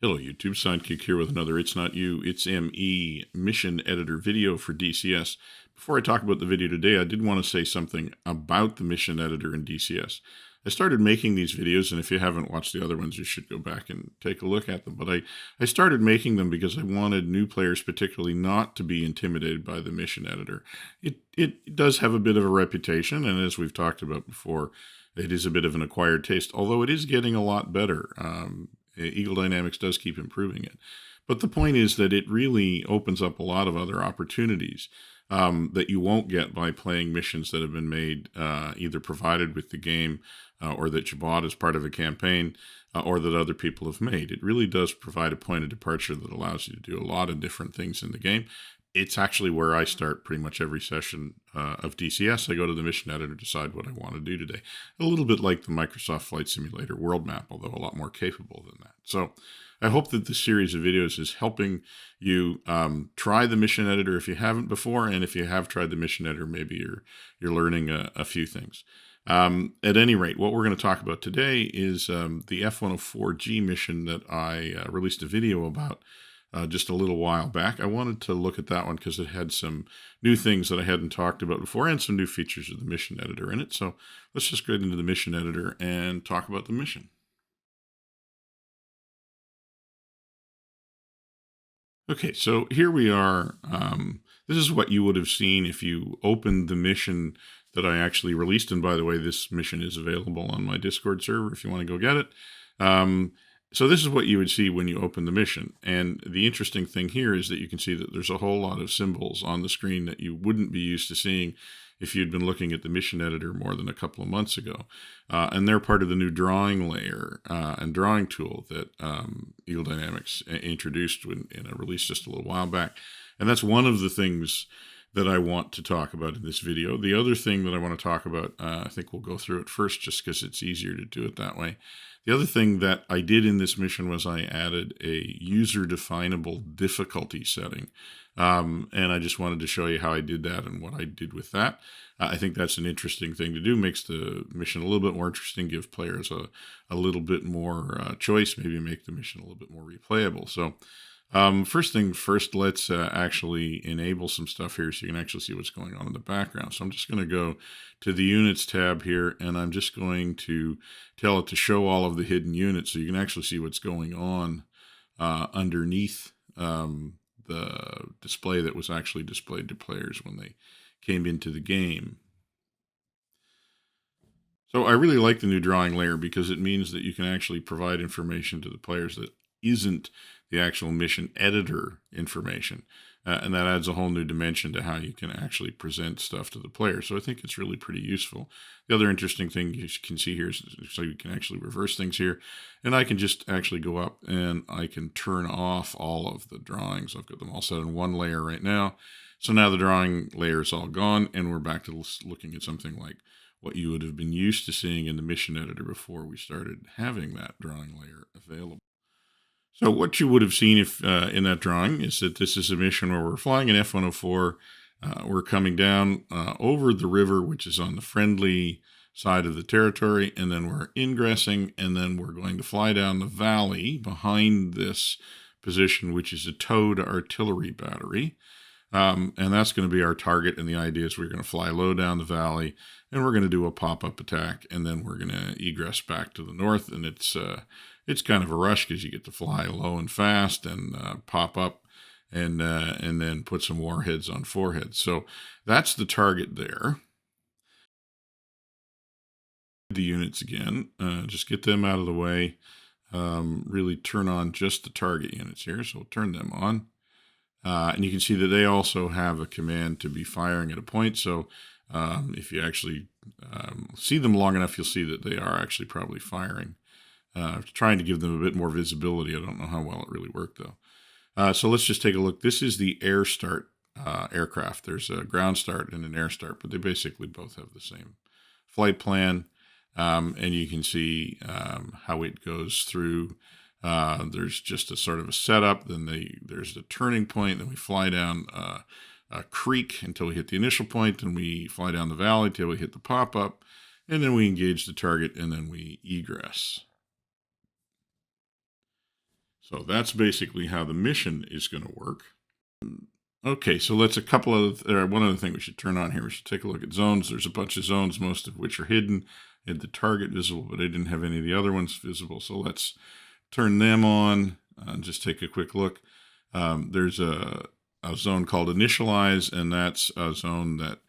Hello YouTube, Sidekick here with another It's Not You, It's ME mission editor video for DCS. Before I talk about the video today, I did want to say something about the mission editor in DCS. I started making these videos, and if you haven't watched the other ones, you should go back and take a look at them. But I started making them because I wanted new players particularly not to be intimidated by the mission editor. It does have a bit of a reputation, and as we've talked about before, it is a bit of an acquired taste, although it is getting a lot better. Eagle Dynamics does keep improving it. But the point is that it really opens up a lot of other opportunities that you won't get by playing missions that have been made, either provided with the game or that you bought as part of a campaign or that other people have made. It really does provide a point of departure that allows you to do a lot of different things in the game. It's actually where I start pretty much every session of DCS. I go to the mission editor, decide what I want to do today. A little bit like the Microsoft Flight Simulator world map, although a lot more capable than that. So I hope that this series of videos is helping you try the mission editor if you haven't before, and if you have tried the mission editor, maybe you're learning a few things. At any rate, what we're going to talk about today is the F-104G mission that I released a video about just a little while back. I wanted to look at that one because it had some new things that I hadn't talked about before and some new features of the mission editor in it. So let's just get into the mission editor and talk about the mission. Okay, so here we are. This is what you would have seen if you opened the mission that I actually released. And by the way, this mission is available on my Discord server if you want to go get it. So this is what you would see when you open the mission. And the interesting thing here is that you can see that there's a whole lot of symbols on the screen that you wouldn't be used to seeing if you'd been looking at the mission editor more than a couple of months ago. And they're part of the new drawing layer and drawing tool that Eagle Dynamics introduced in a release just a little while back. And that's one of the things that I want to talk about in this video. The other thing that I want to talk about, I think we'll go through it first just because it's easier to do it that way. The other thing that I did in this mission was I added a user-definable difficulty setting. And I just wanted to show you how I did that and what I did with that. I think that's an interesting thing to do. Makes the mission a little bit more interesting, give players a little bit more choice, maybe make the mission a little bit more replayable. So first thing first, let's actually enable some stuff here so you can actually see what's going on in the background. So I'm just going to go to the Units tab here, and I'm just going to tell it to show all of the hidden units so you can actually see what's going on underneath the display that was actually displayed to players when they came into the game. So I really like the new drawing layer because it means that you can actually provide information to the players that isn't the actual mission editor information. And that adds a whole new dimension to how you can actually present stuff to the player. So I think it's really pretty useful. The other interesting thing you can see here is so you can actually reverse things here. And I can just actually go up and I can turn off all of the drawings. I've got them all set in one layer right now. So now the drawing layer is all gone, and we're back to looking at something like what you would have been used to seeing in the mission editor before we started having that drawing layer available. So what you would have seen if in that drawing is that this is a mission where we're flying an F-104. We're coming down over the river, which is on the friendly side of the territory, and then we're ingressing, and then we're going to fly down the valley behind this position, which is a towed artillery battery. And that's going to be our target, and the idea is we're going to fly low down the valley, and we're going to do a pop-up attack, and then we're going to egress back to the north, and it's kind of a rush because you get to fly low and fast and pop up and then put some warheads on foreheads. So that's the target there. The units again, just get them out of the way. Really turn on just the target units here, so we'll turn them on. And you can see that they also have a command to be firing at a point. So if you actually see them long enough, you'll see that they are actually probably firing. Trying to give them a bit more visibility. I don't know how well it really worked, though. So let's just take a look. This is the air start aircraft. There's a ground start and an air start, but they basically both have the same flight plan. And you can see how it goes through. There's just a sort of a setup. Then there's the turning point. Then we fly down a creek until we hit the initial point. Then we fly down the valley till we hit the pop-up. And then we engage the target, and then we egress. So that's basically how the mission is going to work. Okay, so let's one other thing we should turn on here. We should take a look at zones. There's a bunch of zones, most of which are hidden. I had the target visible, but I didn't have any of the other ones visible. So let's turn them on and just take a quick look. There's a zone called initialize, and that's a zone that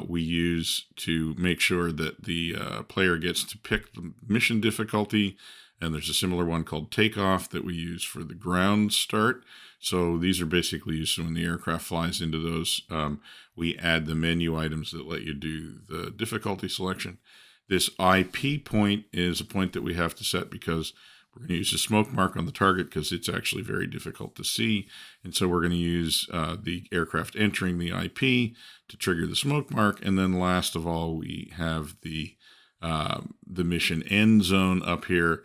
we use to make sure that the player gets to pick the mission difficulty. And there's a similar one called takeoff that we use for the ground start. So these are basically used so when the aircraft flies into those, we add the menu items that let you do the difficulty selection. This IP point is a point that we have to set because we're going to use a smoke mark on the target because it's actually very difficult to see. And so we're going to use the aircraft entering the IP to trigger the smoke mark. And then last of all, we have the mission end zone up here,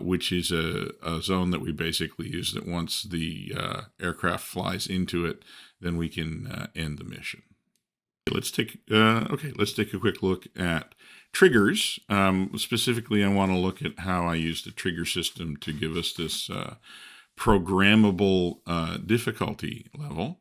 which is a zone that we basically use that once the aircraft flies into it, then we can end the mission. Let's take a quick look at triggers. Specifically, I want to look at how I use the trigger system to give us this programmable difficulty level.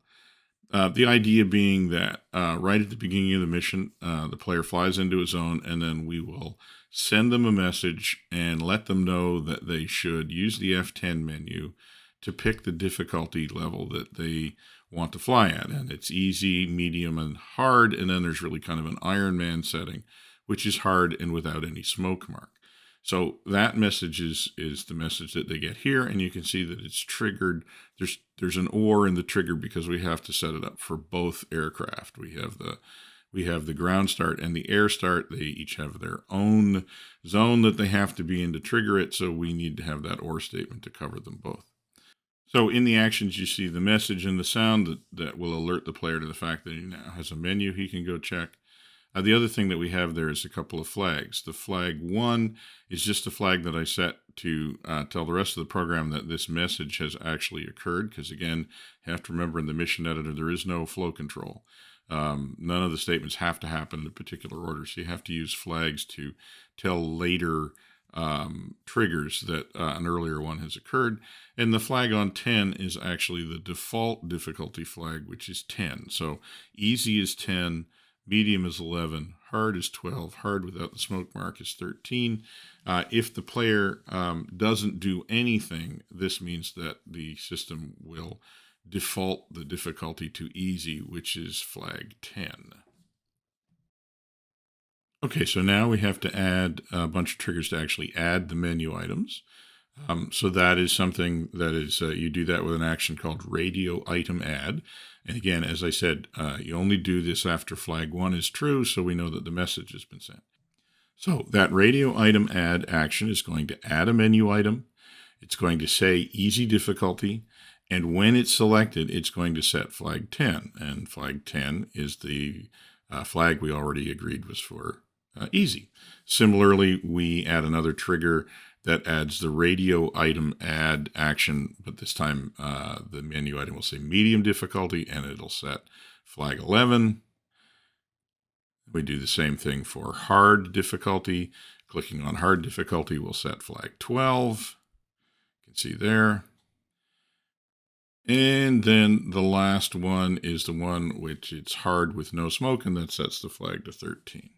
The idea being that right at the beginning of the mission, the player flies into a zone, and then we will send them a message and let them know that they should use the F10 menu to pick the difficulty level that they want to fly at. And it's easy, medium, and hard. And then there's really kind of an Iron Man setting, which is hard and without any smoke mark. So that message is the message that they get here, and you can see that it's triggered. There's an OR in the trigger because we have to set it up for both aircraft. We have the ground start and the air start. They each have their own zone that they have to be in to trigger it, so we need to have that OR statement to cover them both. So in the actions, you see the message and the sound that will alert the player to the fact that he now has a menu he can go check. The other thing that we have there is a couple of flags. The flag 1 is just a flag that I set to tell the rest of the program that this message has actually occurred, because again, you have to remember in the mission editor, there is no flow control. None of the statements have to happen in a particular order, so you have to use flags to tell later triggers that an earlier one has occurred. And the flag on 10 is actually the default difficulty flag, which is 10. So easy is 10, medium is 11, hard is 12, hard without the smoke mark is 13. If the player doesn't do anything, this means that the system will default the difficulty to easy, which is flag 10. Okay, so now we have to add a bunch of triggers to actually add the menu items. So that is something that is, you do that with an action called radio item add. And again, as I said, you only do this after flag 1 is true, so we know that the message has been sent. So that radio item add action is going to add a menu item. It's going to say easy difficulty. And when it's selected, it's going to set flag 10. And flag 10 is the flag we already agreed was for easy. Similarly, we add another trigger that adds the radio item add action, but this time the menu item will say medium difficulty, and it'll set flag 11. We do the same thing for hard difficulty. Clicking on hard difficulty will set flag 12. You can see there. And then the last one is the one which it's hard with no smoke, and that sets the flag to 13.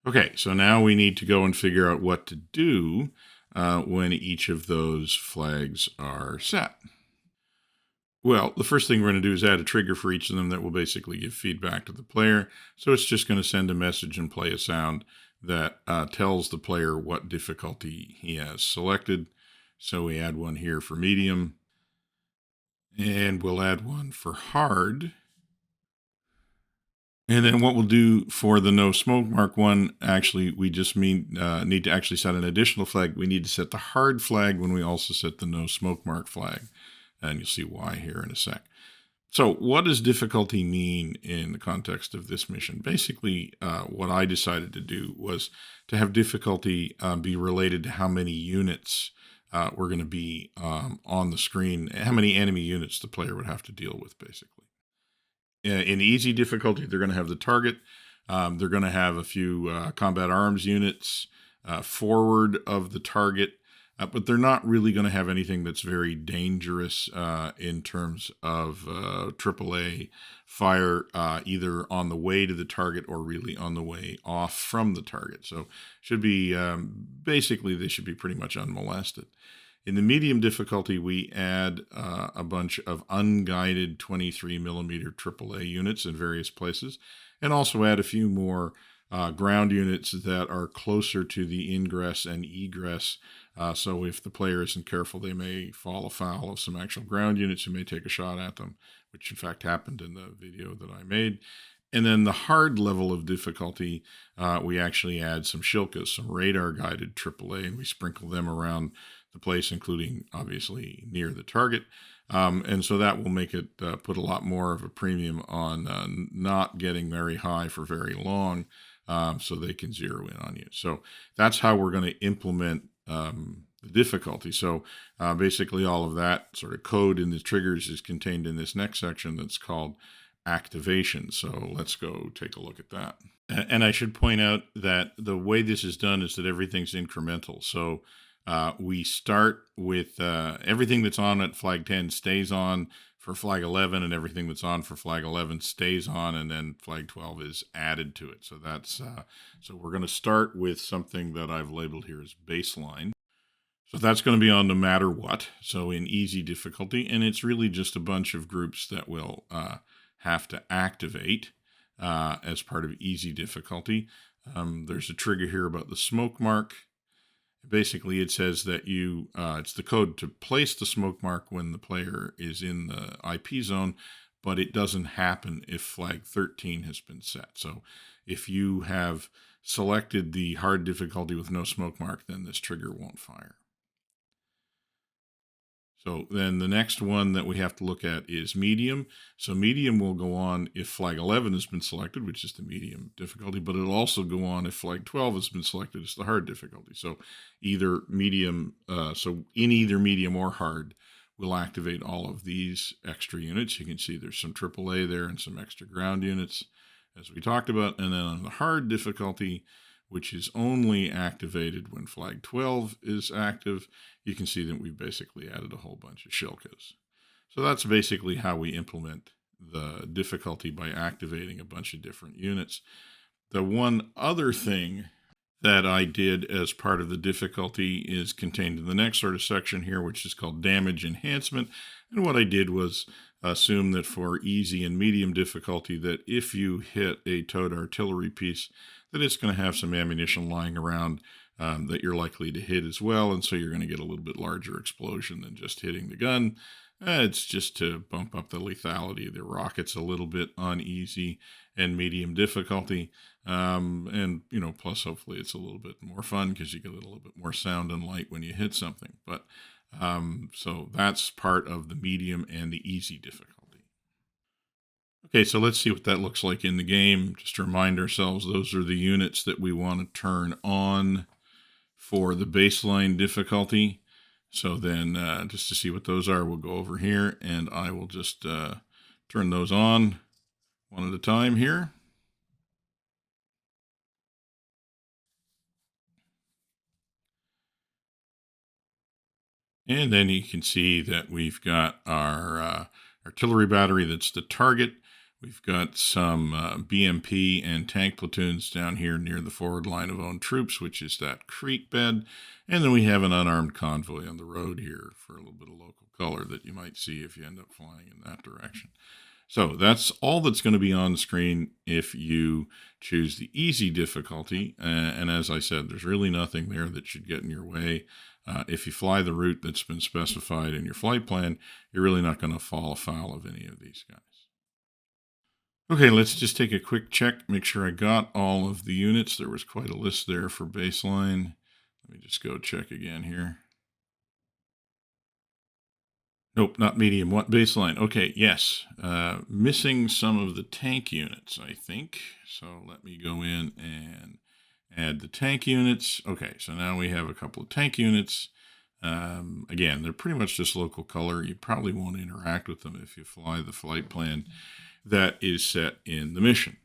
Okay, so now we need to go and figure out what to do when each of those flags are set. Well, the first thing we're going to do is add a trigger for each of them that will basically give feedback to the player. So it's just going to send a message and play a sound that tells the player what difficulty he has selected. So we add one here for medium, and we'll add one for hard. And then what we'll do for the no smoke mark one, actually, we just need to actually set an additional flag. We need to set the hard flag when we also set the no smoke mark flag. And you'll see why here in a sec. So what does difficulty mean in the context of this mission? Basically, what I decided to do was to have difficulty be related to how many units were going to be on the screen, how many enemy units the player would have to deal with, basically. In easy difficulty, they're going to have the target. They're going to have a few combat arms units forward of the target. but they're not really going to have anything that's very dangerous in terms of AAA fire, either on the way to the target or really on the way off from the target. So should be basically they should be pretty much unmolested. In the medium difficulty, we add a bunch of unguided 23 millimeter AAA units in various places, and also add a few more ground units that are closer to the ingress and egress. So if the player isn't careful, they may fall afoul of some actual ground units who may take a shot at them, which in fact happened in the video that I made. And then the hard level of difficulty, we actually add some shilkas, some radar-guided AAA, and we sprinkle them around the place, including obviously near the target. And so that will make it put a lot more of a premium on not getting very high for very long, so they can zero in on you. So that's how we're going to implement the difficulty. So basically all of that sort of code in the triggers is contained in this next section that's called activation. So let's go take a look at that. And I should point out that the way this is done is that everything's incremental. So we start with everything that's on at flag 10 stays on for flag 11, and everything that's on for flag 11 stays on, and then flag 12 is added to it. So that's so we're going to start with something that I've labeled here as baseline. So that's going to be on no matter what. So in easy difficulty, and it's really just a bunch of groups that will have to activate as part of easy difficulty. There's a trigger here about the smoke mark. Basically, it says that it's the code to place the smoke mark when the player is in the IP zone, but it doesn't happen if flag 13 has been set. So if you have selected the hard difficulty with no smoke mark, then this trigger won't fire. So then the next one that we have to look at is medium. So medium will go on if flag 11 has been selected, which is the medium difficulty, but it'll also go on if flag 12 has been selected as the hard difficulty. So either medium, so in either medium or hard, we'll activate all of these extra units. You can see there's some AAA there and some extra ground units, as we talked about. And then on the hard difficulty, which is only activated when flag 12 is active, you can see that we've basically added a whole bunch of shilkas. So that's basically how we implement the difficulty, by activating a bunch of different units. The one other thing that I did as part of the difficulty is contained in the next sort of section here, which is called damage enhancement. And what I did was assume that for easy and medium difficulty, that if you hit a towed artillery piece, that it's going to have some ammunition lying around that you're likely to hit as well. And so you're going to get a little bit larger explosion than just hitting the gun. It's just to bump up the lethality of the rockets a little bit on easy and medium difficulty. And, plus hopefully it's a little bit more fun because you get a little bit more sound and light when you hit something. But so that's part of the medium and the easy difficulty. Okay, so let's see what that looks like in the game. Just to remind ourselves, those are the units that we want to turn on for the baseline difficulty. So then just to see what those are, we'll go over here and I will just turn those on one at a time here. And then you can see that we've got our artillery battery, that's the target. We've got some BMP and tank platoons down here near the forward line of owned troops, which is that creek bed. And then we have an unarmed convoy on the road here for a little bit of local color that you might see if you end up flying in that direction. So that's all that's going to be on the screen if you choose the easy difficulty. And as I said, there's really nothing there that should get in your way. If you fly the route that's been specified in your flight plan, you're really not going to fall afoul of any of these guys. Okay, let's just take a quick check, make sure I got all of the units. There was quite a list there for baseline. Let me just go check again here. Nope, not medium. What baseline? Okay, yes. Missing some of the tank units, I think. So let me go in and add the tank units. Okay, so now we have a couple of tank units. Again, they're pretty much just local color. You probably won't interact with them if you fly the flight plan that is set in the mission.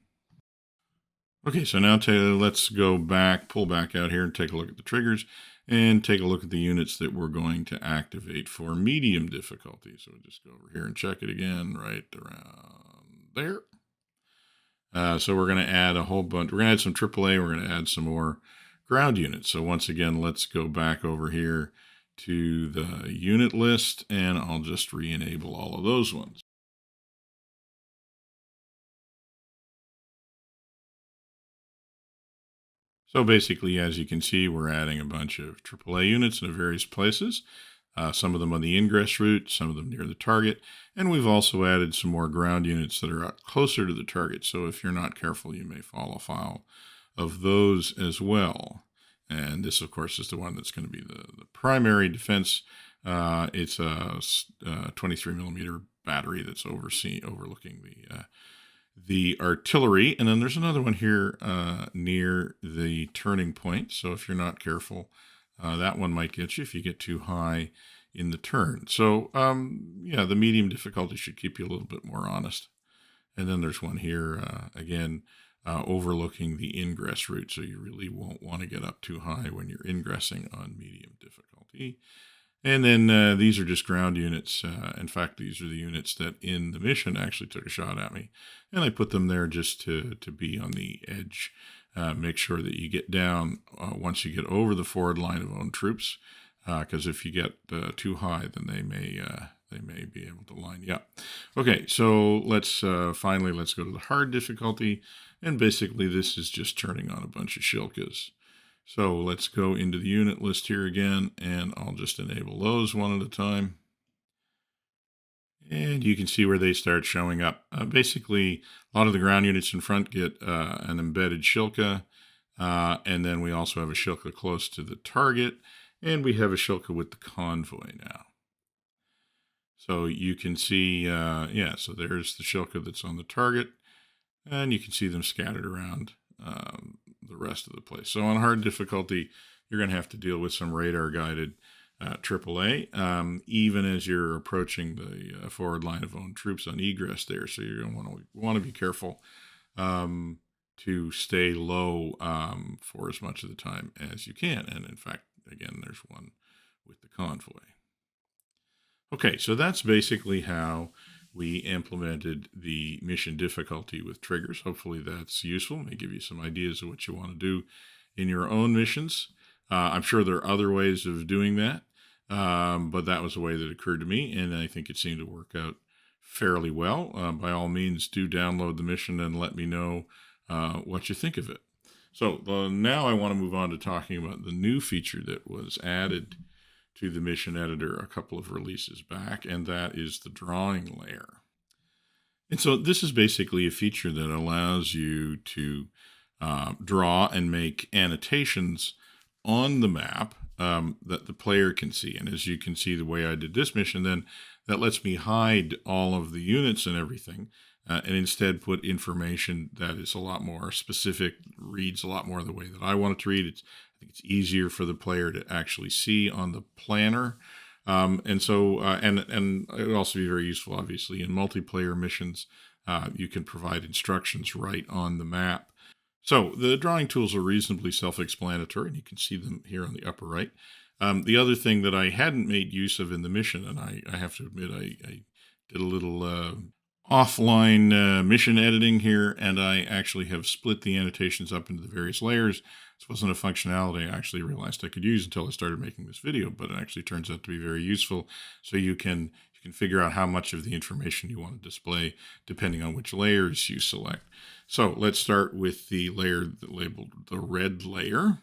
Okay, so now let's go back, pull back out here and take a look at the triggers. and take a look at the units that we're going to activate for medium difficulty. So we'll just go over here and check it again right around there. So we're going to add a whole bunch. We're going to add some AAA. We're going to add some more ground units. So once again, let's go back over here to the unit list, and I'll just re-enable all of those ones. So basically, as you can see, we're adding a bunch of AAA units in various places. Some of them on the ingress route, some of them near the target. And we've also added some more ground units that are out closer to the target. So if you're not careful, you may fall afoul of those as well. And this, of course, is the one that's going to be the primary defense. It's a 23 millimeter battery that's overlooking the artillery. And then there's another one here near the turning point. So if you're not careful, that one might get you if you get too high in the turn. So yeah, the medium difficulty should keep you a little bit more honest. And then there's one here, again, overlooking the ingress route. So you really won't want to get up too high when you're ingressing on medium difficulty. And then these are just ground units. In fact, these are the units that in the mission actually took a shot at me. And I put them there just to be on the edge. Make sure that you get down once you get over the forward line of own troops. Because if you get too high, then they may be able to line you up. Okay, so let's go to the hard difficulty. And basically this is just turning on a bunch of shilkas. So let's go into the unit list here again, and I'll just enable those one at a time. And you can see where they start showing up. Basically, a lot of the ground units in front get an embedded shilka, and then we also have a shilka close to the target, and we have a shilka with the convoy now. So you can see, yeah, so there's the shilka that's on the target, and you can see them scattered around the rest of the place. So on hard difficulty, you're going to have to deal with some radar-guided AAA, even as you're approaching the forward line of own troops on egress there. So you're going to want to be careful to stay low for as much of the time as you can. And in fact, again, there's one with the convoy. Okay, so that's basically how we implemented the mission difficulty with triggers. Hopefully that's useful. May give you some ideas of what you want to do in your own missions. I'm sure there are other ways of doing that, but that was a way that occurred to me, and I think it seemed to work out fairly well. By all means, do download the mission and let me know what you think of it. So now I want to move on to talking about the new feature that was added to the mission editor a couple of releases back, and that is the drawing layer. And so this is basically a feature that allows you to draw and make annotations on the map that the player can see. And as you can see, the way I did this mission, then that lets me hide all of the units and everything, and instead put information that is a lot more specific, reads a lot more the way that I want it to read. I think it's easier for the player to actually see on the planner. And so it would also be very useful, obviously, in multiplayer missions. You can provide instructions right on the map. So the drawing tools are reasonably self-explanatory, and you can see them here on the upper right. The other thing that I hadn't made use of in the mission, and I have to admit I did a little offline mission editing here, and I actually have split the annotations up into the various layers. This wasn't a functionality I actually realized I could use until I started making this video, but it actually turns out to be very useful. So you can figure out how much of the information you want to display depending on which layers you select. So let's start with the layer labeled the red layer.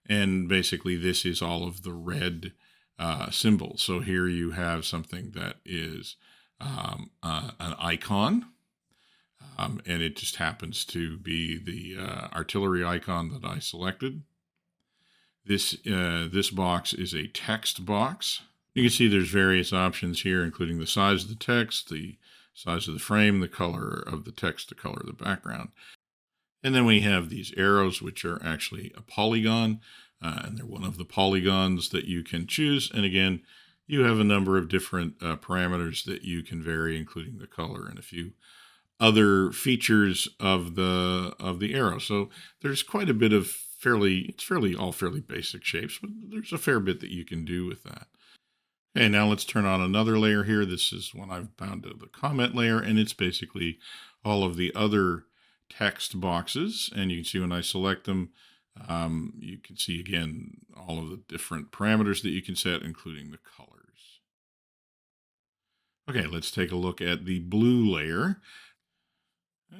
And basically this is all of the red symbols. So here you have something that is an icon. And it just happens to be the artillery icon that I selected. This box is a text box. You can see there's various options here, including the size of the text, the size of the frame, the color of the text, the color of the background. And then we have these arrows, which are actually a polygon, and they're one of the polygons that you can choose. And again, you have a number of different parameters that you can vary, including the color and a few other features of the arrow. So there's quite a bit of fairly basic shapes, but there's a fair bit that you can do with that. Okay, now let's turn on another layer here. This is one I've bound to the comment layer, and it's basically all of the other text boxes. And you can see when I select them, you can see again all of the different parameters that you can set, including the colors. Okay, let's take a look at the blue layer.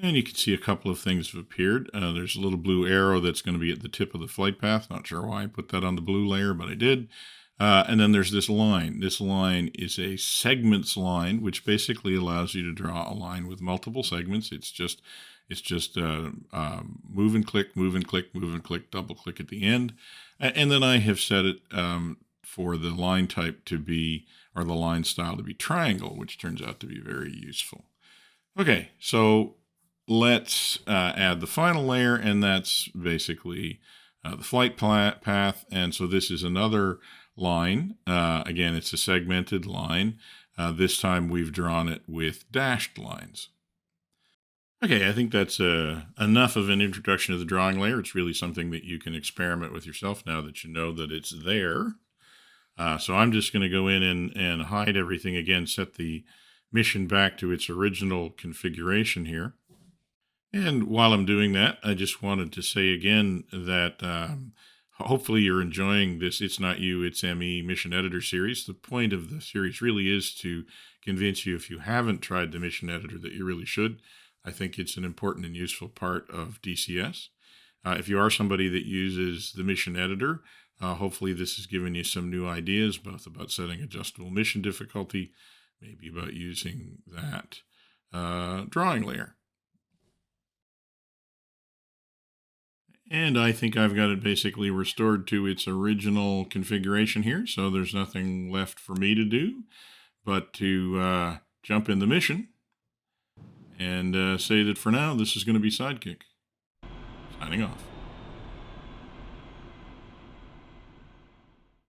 And you can see a couple of things have appeared. There's a little blue arrow that's going to be at the tip of the flight path. Not sure why I put that on the blue layer, but I did. And then there's this line. This line is a segments line, which basically allows you to draw a line with multiple segments. It's just move and click, move and click, move and click, double click at the end. And then I have set it for the line type to be, or the line style to be triangle, which turns out to be very useful. Okay, so let's add the final layer, and that's basically the flight path. And so this is another line. Again, it's a segmented line. This time we've drawn it with dashed lines. Okay, I think that's enough of an introduction to the drawing layer. It's really something that you can experiment with yourself now that you know that it's there. So I'm just going to go in and hide everything again, set the mission back to its original configuration here. And while I'm doing that, I just wanted to say again that hopefully you're enjoying this It's Not You, It's ME Mission Editor series. The point of the series really is to convince you, if you haven't tried the Mission Editor, that you really should. I think it's an important and useful part of DCS. If you are somebody that uses the Mission Editor, hopefully this has given you some new ideas, both about setting adjustable mission difficulty, maybe about using that drawing layer. And I think I've got it basically restored to its original configuration here, so there's nothing left for me to do but to jump in the mission and say that for now, this is going to be Sidekick, signing off.